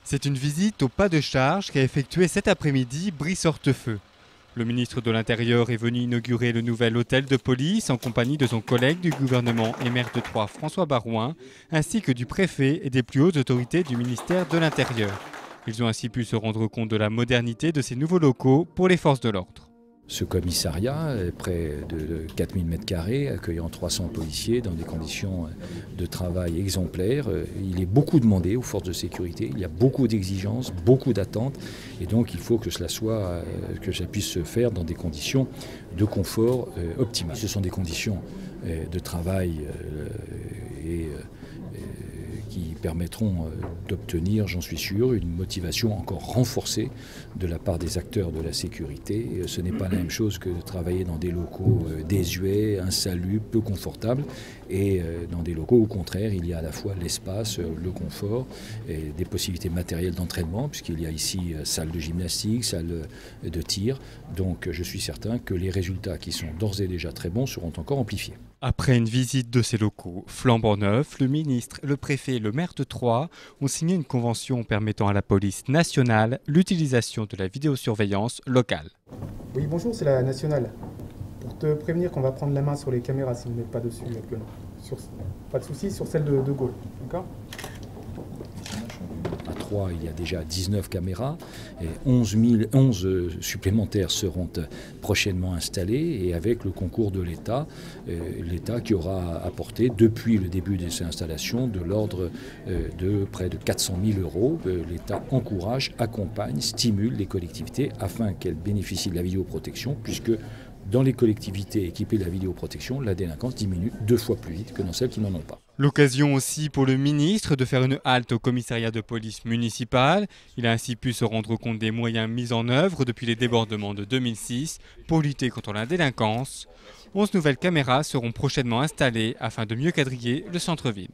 C'est une visite au pas de charge qu'a effectué cet après-midi Brice Hortefeux. Le ministre de l'Intérieur est venu inaugurer le nouvel hôtel de police en compagnie de son collègue du gouvernement et maire de Troyes, François Barouin, ainsi que du préfet et des plus hautes autorités du ministère de l'Intérieur. Ils ont ainsi pu se rendre compte de la modernité de ces nouveaux locaux pour les forces de l'ordre. Ce commissariat est près de 4000 m², accueillant 300 policiers dans des conditions de travail exemplaires. Il est beaucoup demandé aux forces de sécurité, il y a beaucoup d'exigences, beaucoup d'attentes, et donc il faut que cela puisse se faire dans des conditions de confort optimales. Ce sont des conditions de travail qui permettront d'obtenir, j'en suis sûr, une motivation encore renforcée de la part des acteurs de la sécurité. Ce n'est pas la même chose que de travailler dans des locaux désuets, insalubres, peu confortables, et dans des locaux, au contraire, il y a à la fois l'espace, le confort, et des possibilités matérielles d'entraînement, puisqu'il y a ici salle de gymnastique, salle de tir. Donc je suis certain que les résultats qui sont d'ores et déjà très bons seront encore amplifiés. Après une visite de ces locaux flambant neufs, le ministre, le préfet et le maire de Troyes ont signé une convention permettant à la police nationale l'utilisation de la vidéosurveillance locale. Oui, bonjour, c'est la nationale. Pour te prévenir qu'on va prendre la main sur les caméras si vous n'êtes pas dessus actuellement. Pas de souci sur celle de Gaulle, d'accord ? À Troyes, il y a déjà 19 caméras et 11 supplémentaires seront prochainement installées, et avec le concours de l'État, l'État qui aura apporté depuis le début de ces installations de l'ordre de près de 400 000 €. L'État encourage, accompagne, stimule les collectivités afin qu'elles bénéficient de la vidéoprotection, puisque dans les collectivités équipées de la vidéoprotection, la délinquance diminue 2 fois plus vite que dans celles qui n'en ont pas. L'occasion aussi pour le ministre de faire une halte au commissariat de police municipal. Il a ainsi pu se rendre compte des moyens mis en œuvre depuis les débordements de 2006 pour lutter contre la délinquance. 11 nouvelles caméras seront prochainement installées afin de mieux quadriller le centre-ville.